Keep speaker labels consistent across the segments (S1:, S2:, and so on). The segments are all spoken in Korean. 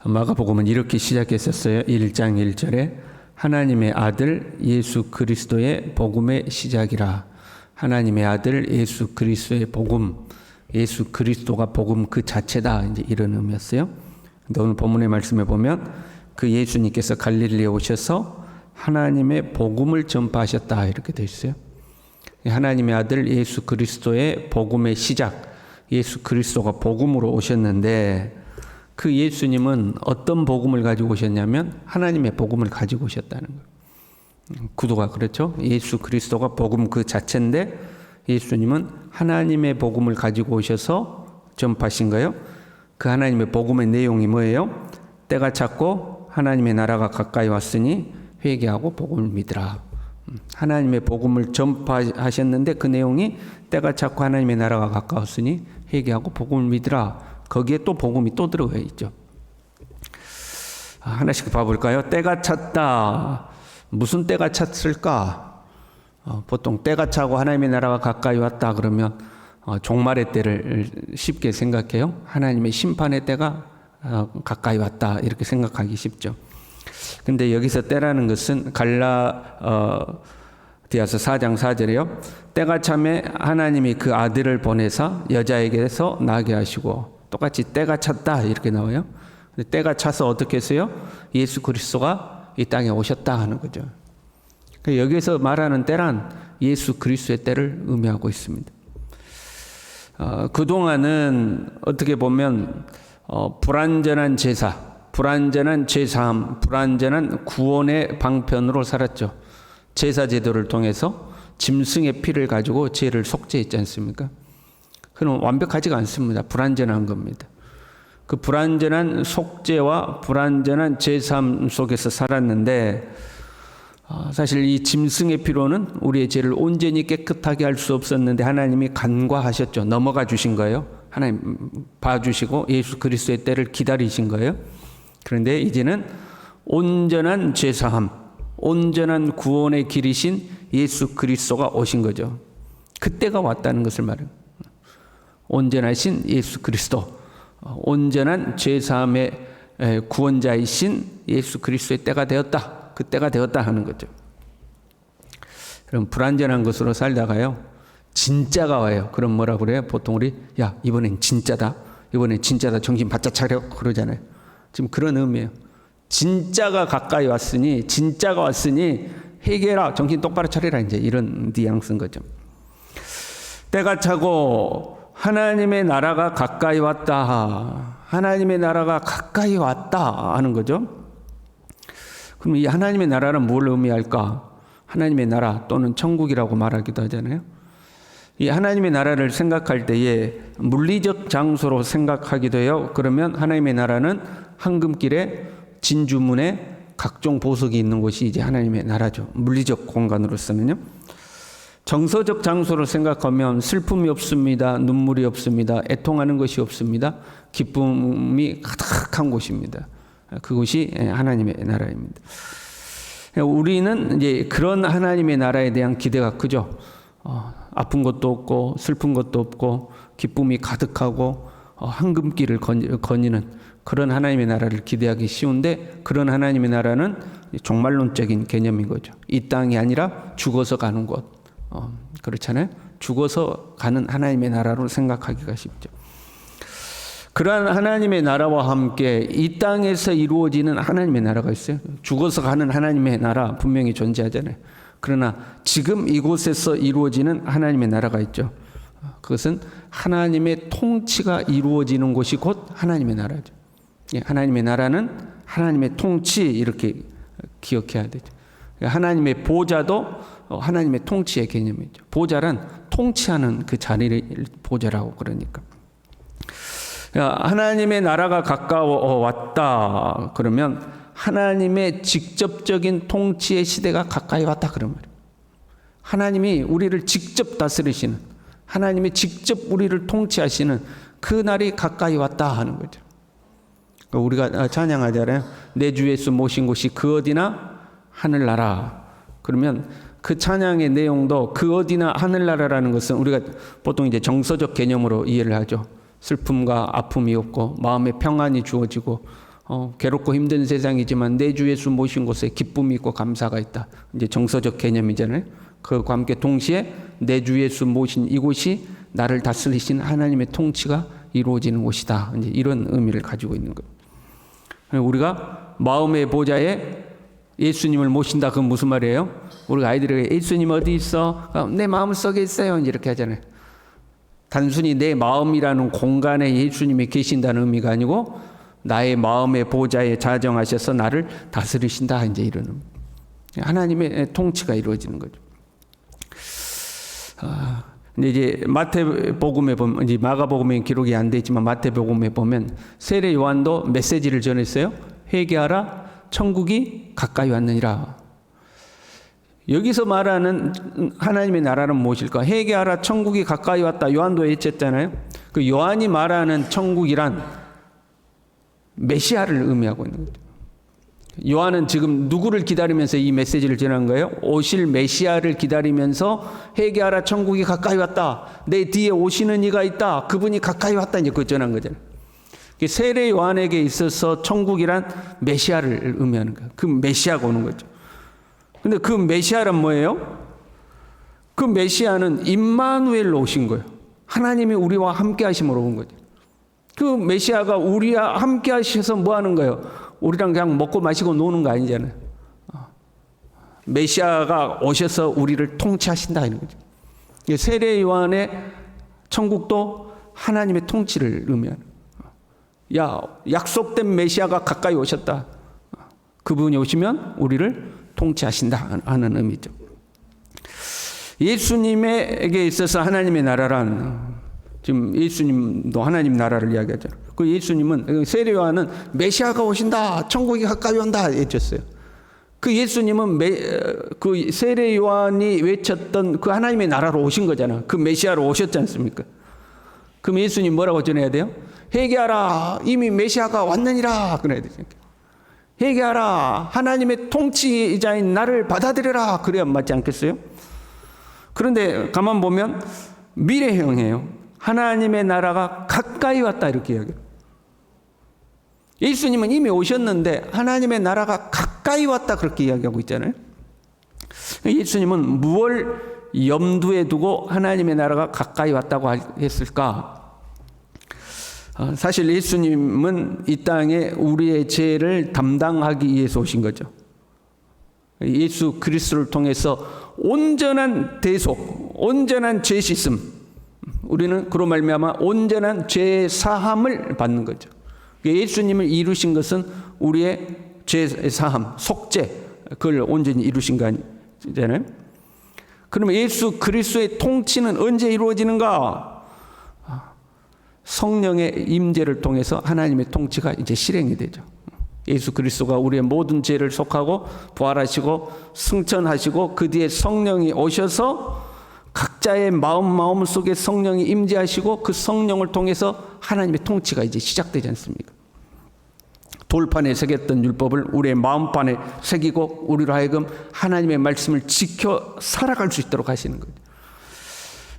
S1: 마가복음은 이렇게 시작했었어요. 1장 1절에 하나님의 아들 예수 그리스도의 복음의 시작이라. 하나님의 아들 예수 그리스도의 복음, 예수 그리스도가 복음 그 자체다, 이제 이런 의미였어요. 근데 오늘 본문의 말씀에 보면 그 예수님께서 갈릴리에 오셔서 하나님의 복음을 전파하셨다, 이렇게 되어 있어요. 하나님의 아들 예수 그리스도의 복음의 시작, 예수 그리스도가 복음으로 오셨는데 그 예수님은 어떤 복음을 가지고 오셨냐면 하나님의 복음을 가지고 오셨다는 거예요. 구도가 그렇죠. 예수 그리스도가 복음 그 자체인데 예수님은 하나님의 복음을 가지고 오셔서 전파하신 거예요. 그 하나님의 복음의 내용이 뭐예요? 때가 찼고 하나님의 나라가 가까이 왔으니 회개하고 복음을 믿으라. 하나님의 복음을 전파하셨는데 그 내용이 때가 찼고 하나님의 나라가 가까웠으니 회개하고 복음을 믿으라. 거기에 또 복음이 또 들어가 있죠. 하나씩 봐볼까요? 때가 찼다. 무슨 때가 찼을까? 보통 때가 차고 하나님의 나라가 가까이 왔다 그러면 종말의 때를 쉽게 생각해요. 하나님의 심판의 때가 가까이 왔다, 이렇게 생각하기 쉽죠. 근데 여기서 때라는 것은 갈라디아서 4장 4절에요. 때가 참에 하나님이 그 아들을 보내사 여자에게서 나게 하시고, 똑같이 때가 찼다 이렇게 나와요. 근데 때가 차서 어떻게 했어요? 예수 그리스도가 이 땅에 오셨다 하는 거죠. 여기서 말하는 때란 예수 그리스도의 때를 의미하고 있습니다. 그동안은 어떻게 보면 불완전한 제사, 불완전한 제사함, 불완전한 구원의 방편으로 살았죠. 제사 제도를 통해서 짐승의 피를 가지고 죄를 속죄했지 않습니까? 그건 완벽하지가 않습니다. 불완전한 겁니다. 그 불완전한 속죄와 불완전한 제사함 속에서 살았는데 사실 이 짐승의 피로는 우리의 죄를 온전히 깨끗하게 할 수 없었는데 하나님이 간과하셨죠. 넘어가 주신 거예요. 하나님 봐주시고 예수 그리스도의 때를 기다리신 거예요. 그런데 이제는 온전한 제사함, 온전한 구원의 길이신 예수 그리스도가 오신 거죠. 그때가 왔다는 것을 말해요. 온전하신 예수 그리스도, 온전한 제사함의 구원자이신 예수 그리스도의 때가 되었다. 그때가 되었다 하는 거죠. 그럼 불완전한 것으로 살다가요, 진짜가 와요. 그럼 뭐라 그래요? 보통 우리 야 이번엔 진짜다, 이번엔 진짜다, 정신 바짝 차려 그러잖아요. 지금 그런 의미예요. 진짜가 가까이 왔으니, 진짜가 왔으니 회개라, 정신 똑바로 차리라, 이제 이런 뉘앙스인 거죠. 때가 차고 하나님의 나라가 가까이 왔다. 하나님의 나라가 가까이 왔다 하는 거죠. 그럼 이 하나님의 나라는 뭘 의미할까? 하나님의 나라 또는 천국이라고 말하기도 하잖아요. 이 하나님의 나라를 생각할 때에 물리적 장소로 생각하기도 해요. 그러면 하나님의 나라는 황금길에 진주문에 각종 보석이 있는 곳이 이제 하나님의 나라죠. 물리적 공간으로서는요. 정서적 장소로 생각하면 슬픔이 없습니다. 눈물이 없습니다. 애통하는 것이 없습니다. 기쁨이 가득한 곳입니다. 그곳이 하나님의 나라입니다. 우리는 이제 그런 하나님의 나라에 대한 기대가 크죠. 아픈 것도 없고 슬픈 것도 없고 기쁨이 가득하고 황금길을 거니는 그런 하나님의 나라를 기대하기 쉬운데, 그런 하나님의 나라는 종말론적인 개념인 거죠. 이 땅이 아니라 죽어서 가는 곳. 그렇잖아요. 죽어서 가는 하나님의 나라로 생각하기가 쉽죠. 그러한 하나님의 나라와 함께 이 땅에서 이루어지는 하나님의 나라가 있어요. 죽어서 가는 하나님의 나라 분명히 존재하잖아요. 그러나 지금 이곳에서 이루어지는 하나님의 나라가 있죠. 그것은 하나님의 통치가 이루어지는 곳이 곧 하나님의 나라죠. 하나님의 나라는 하나님의 통치, 이렇게 기억해야 되죠. 하나님의 보좌도 하나님의 통치의 개념이죠. 보좌란 통치하는 그 자리를 보좌라고 그러니까. 하나님의 나라가 가까워 왔다 그러면 하나님의 직접적인 통치의 시대가 가까이 왔다 그런 말이에요. 하나님이 우리를 직접 다스리시는, 하나님이 직접 우리를 통치하시는 그 날이 가까이 왔다 하는 거죠. 우리가 찬양하잖아요. 내 주 예수 모신 곳이 그 어디나 하늘나라. 그러면 그 찬양의 내용도 그 어디나 하늘나라라는 것은 우리가 보통 이제 정서적 개념으로 이해를 하죠. 슬픔과 아픔이 없고 마음의 평안이 주어지고 괴롭고 힘든 세상이지만 내 주 예수 모신 곳에 기쁨이 있고 감사가 있다. 이제 정서적 개념이잖아요. 그것과 함께 동시에 내 주 예수 모신 이곳이 나를 다스리신 하나님의 통치가 이루어지는 곳이다. 이제 이런 의미를 가지고 있는 거예요. 우리가 마음의 보좌에 예수님을 모신다. 그건 무슨 말이에요? 우리가 아이들에게 예수님 어디 있어? 내 마음속에 있어요. 이렇게 하잖아요. 단순히 내 마음이라는 공간에 예수님이 계신다는 의미가 아니고 나의 마음의 보좌에 자정하셔서 나를 다스리신다. 이제 이런 의미. 하나님의 통치가 이루어지는 거죠. 근데 이제 마태복음에 보면, 이제 마가복음에 기록이 안 돼 있지만 마태복음에 보면 세례 요한도 메시지를 전했어요. 회개하라, 천국이 가까이 왔느니라. 여기서 말하는 하나님의 나라는 무엇일까? 회개하라, 천국이 가까이 왔다. 요한도 외쳤잖아요. 그 요한이 말하는 천국이란 메시아를 의미하고 있는 거죠. 요한은 지금 누구를 기다리면서 이 메시지를 전한 거예요? 오실 메시아를 기다리면서 회개하라, 천국이 가까이 왔다. 내 뒤에 오시는 이가 있다. 그분이 가까이 왔다. 이제 그걸 전한 거잖아요. 세례 요한에게 있어서 천국이란 메시아를 의미하는 거예요. 그 메시아가 오는 거죠. 근데 그 메시아란 뭐예요? 그 메시아는 임마누엘로 오신 거예요. 하나님이 우리와 함께 하심으로 온 거죠. 그 메시아가 우리와 함께 하셔서 뭐 하는 거예요? 우리랑 그냥 먹고 마시고 노는 거 아니잖아요. 메시아가 오셔서 우리를 통치하신다 이런 거죠. 세례 요한의 천국도 하나님의 통치를 의미하는 거예요. 약속된 메시아가 가까이 오셨다. 그분이 오시면 우리를 통치하신다 하는 의미죠. 예수님에게 있어서 하나님의 나라란, 지금 예수님도 하나님 나라를 이야기하죠. 그 예수님은, 세례 요한은 메시아가 오신다, 천국이 가까이 온다 외쳤어요. 그 예수님은 그 세례 요한이 외쳤던 그 하나님의 나라로 오신 거잖아. 그 메시아로 오셨지 않습니까? 그럼 예수님 뭐라고 전해야 돼요? 회개하라, 이미 메시아가 왔느니라 그래야 되죠. 회개하라, 하나님의 통치자인 나를 받아들여라, 그래야 맞지 않겠어요? 그런데 가만 보면 미래형이에요. 하나님의 나라가 가까이 왔다 이렇게 이야기해요. 예수님은 이미 오셨는데 하나님의 나라가 가까이 왔다 그렇게 이야기하고 있잖아요. 예수님은 무엇을 염두에 두고 하나님의 나라가 가까이 왔다고 했을까? 사실 예수님은 이 땅에 우리의 죄를 담당하기 위해서 오신 거죠. 예수 그리스도를 통해서 온전한 대속, 온전한 죄 씻음, 우리는 그로 말미암아 온전한 죄 사함을 받는 거죠. 예수님을 이루신 것은 우리의 죄 사함, 속죄, 그걸 온전히 이루신 거 아니잖아요. 그러면 예수 그리스도의 통치는 언제 이루어지는가? 성령의 임재를 통해서 하나님의 통치가 이제 실행이 되죠. 예수 그리스도가 우리의 모든 죄를 속하고 부활하시고 승천하시고 그 뒤에 성령이 오셔서 각자의 마음 속에 성령이 임재하시고 그 성령을 통해서 하나님의 통치가 이제 시작되지 않습니까? 돌판에 새겼던 율법을 우리의 마음판에 새기고 우리로 하여금 하나님의 말씀을 지켜 살아갈 수 있도록 하시는 거죠.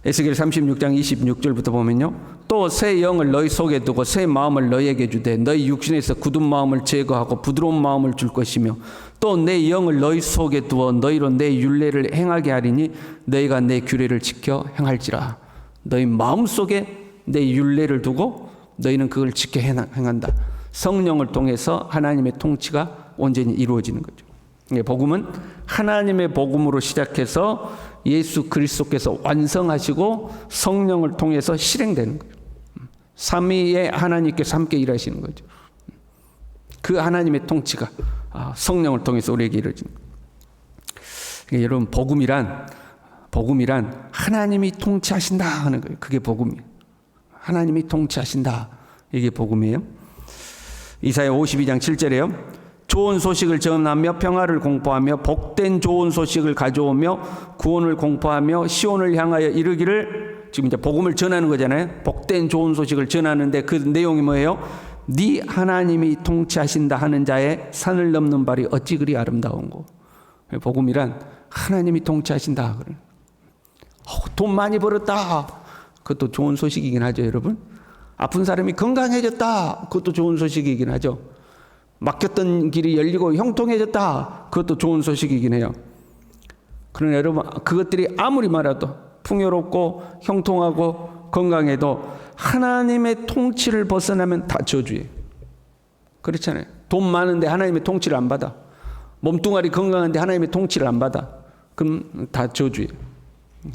S1: 에스겔 36장 26절부터 보면요. 또 새 영을 너희 속에 두고 새 마음을 너희에게 주되 너희 육신에서 굳은 마음을 제거하고 부드러운 마음을 줄 것이며 또 내 영을 너희 속에 두어 너희로 내 율례를 행하게 하리니 너희가 내 규례를 지켜 행할지라. 너희 마음속에 내 율례를 두고 너희는 그걸 지켜 행한다. 성령을 통해서 하나님의 통치가 온전히 이루어지는 거죠. 복음은 하나님의 복음으로 시작해서 예수 그리스도께서 완성하시고 성령을 통해서 실행되는 거예요. 삼위의 하나님께서 함께 일하시는 거죠. 그 하나님의 통치가 성령을 통해서 우리에게 이루어지는 거예요. 여러분, 복음이란 하나님이 통치하신다 하는 거예요. 그게 복음이에요. 하나님이 통치하신다. 이게 복음이에요. 이사야 52장 7절에요. 좋은 소식을 전하며 평화를 공포하며 복된 좋은 소식을 가져오며 구원을 공포하며 시온을 향하여 이르기를, 지금 이제 복음을 전하는 거잖아요. 복된 좋은 소식을 전하는데 그 내용이 뭐예요? 네 하나님이 통치하신다 하는 자의 산을 넘는 발이 어찌 그리 아름다운고. 복음이란 하나님이 통치하신다. 돈 많이 벌었다. 그것도 좋은 소식이긴 하죠, 여러분. 아픈 사람이 건강해졌다. 그것도 좋은 소식이긴 하죠. 막혔던 길이 열리고 형통해졌다. 그것도 좋은 소식이긴 해요. 그러나 여러분, 그것들이 아무리 많아도 풍요롭고 형통하고 건강해도 하나님의 통치를 벗어나면 다 저주예요. 그렇잖아요. 돈 많은데 하나님의 통치를 안 받아. 몸뚱아리 건강한데 하나님의 통치를 안 받아. 그럼 다 저주예요.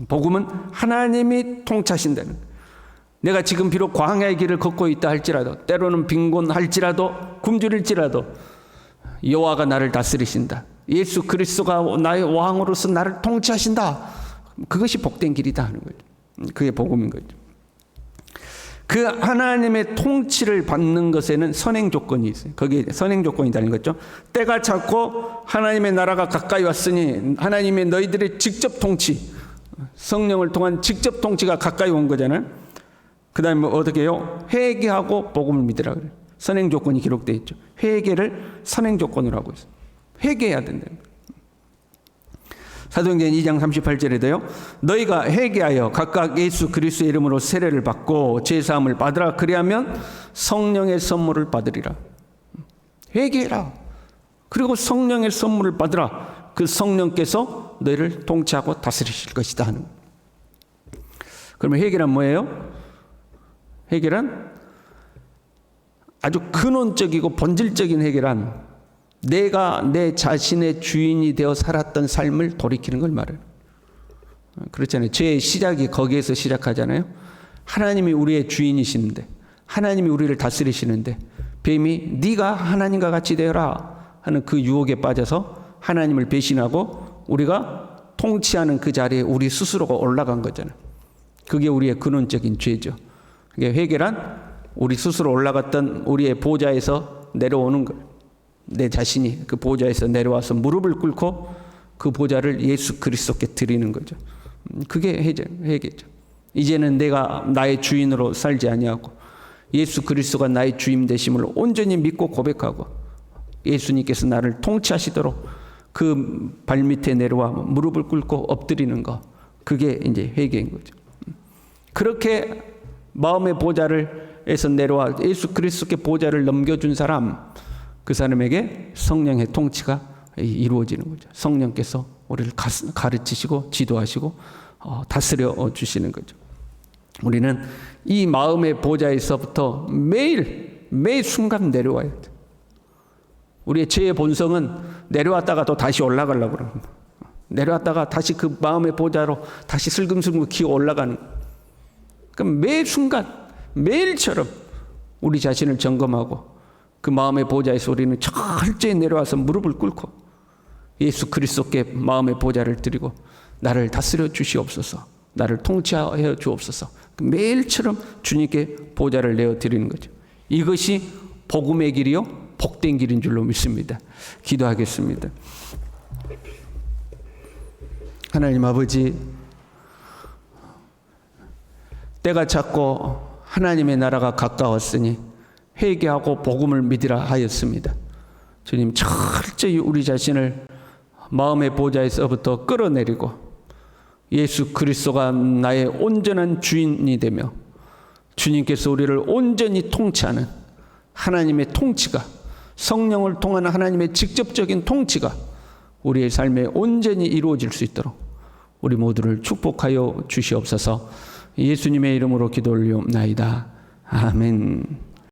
S1: 복음은 하나님이 통치하신다는 거예요. 내가 지금 비록 광야의 길을 걷고 있다 할지라도, 때로는 빈곤할지라도, 굶주릴지라도 여호와가 나를 다스리신다. 예수 그리스도가 나의 왕으로서 나를 통치하신다. 그것이 복된 길이다 하는 거죠. 그게 복음인 거죠. 그 하나님의 통치를 받는 것에는 선행 조건이 있어요. 거기에 선행 조건이라는 거죠. 때가 찼고 하나님의 나라가 가까이 왔으니 하나님의 너희들의 직접 통치, 성령을 통한 직접 통치가 가까이 온 거잖아요. 그 다음에 어떻게 해요? 회개하고 복음을 믿으라 그래요. 선행 조건이 기록되어 있죠. 회개를 선행 조건으로 하고 있어요. 회개해야 된다는 거예요. 사도행전 2장 38절에도요. 너희가 회개하여 각각 예수 그리스도의 이름으로 세례를 받고 제사함을 받으라. 그리하면 성령의 선물을 받으리라. 회개해라. 그리고 성령의 선물을 받으라. 그 성령께서 너희를 통치하고 다스리실 것이다 하는 거예요. 그러면 회개란 뭐예요? 회개란 아주 근원적이고 본질적인 회개란 내가 내 자신의 주인이 되어 살았던 삶을 돌이키는 걸 말해요. 그렇잖아요. 죄의 시작이 거기에서 시작하잖아요. 하나님이 우리의 주인이시는데, 하나님이 우리를 다스리시는데 뱀이 네가 하나님과 같이 되어라 하는 그 유혹에 빠져서 하나님을 배신하고 우리가 통치하는 그 자리에 우리 스스로가 올라간 거잖아요. 그게 우리의 근원적인 죄죠. 그게 회개란 우리 스스로 올라갔던 우리의 보좌에서 내려오는 거예요. 내 자신이 그 보좌에서 내려와서 무릎을 꿇고 그 보좌를 예수 그리스도께 드리는 거죠. 그게 회개죠. 이제는 내가 나의 주인으로 살지 아니하고 예수 그리스도가 나의 주임 되심을 온전히 믿고 고백하고 예수님께서 나를 통치하시도록 그 발밑에 내려와 무릎을 꿇고 엎드리는 거, 그게 이제 회개인 거죠. 그렇게 마음의 보좌에서 내려와 예수 그리스도께 보좌를 넘겨준 사람, 그 사람에게 성령의 통치가 이루어지는 거죠. 성령께서 우리를 가르치시고 지도하시고 다스려 주시는 거죠. 우리는 이 마음의 보좌에서부터 매일 순간 내려와야 돼요. 우리의 죄의 본성은 내려왔다가 또 다시 올라가려고 그럽니다. 내려왔다가 다시 그 마음의 보좌로 다시 슬금슬금 기어 올라가는 거예요. 그럼 매 순간 매일처럼 우리 자신을 점검하고 그 마음의 보좌에서 우리는 철저히 내려와서 무릎을 꿇고 예수 그리스도께 마음의 보좌를 드리고 나를 다스려 주시옵소서, 나를 통치하여 주옵소서, 매일처럼 주님께 보좌를 내어 드리는 거죠. 이것이 복음의 길이요 복된 길인 줄로 믿습니다. 기도하겠습니다. 하나님 아버지, 때가 찼고 하나님의 나라가 가까웠으니 회개하고 복음을 믿으라 하였습니다. 주님, 철저히 우리 자신을 마음의 보좌에서부터 끌어내리고 예수 그리스도가 나의 온전한 주인이 되며 주님께서 우리를 온전히 통치하는 하나님의 통치가, 성령을 통한 하나님의 직접적인 통치가 우리의 삶에 온전히 이루어질 수 있도록 우리 모두를 축복하여 주시옵소서. 예수님의 이름으로 기도 올리옵나이다. 아멘.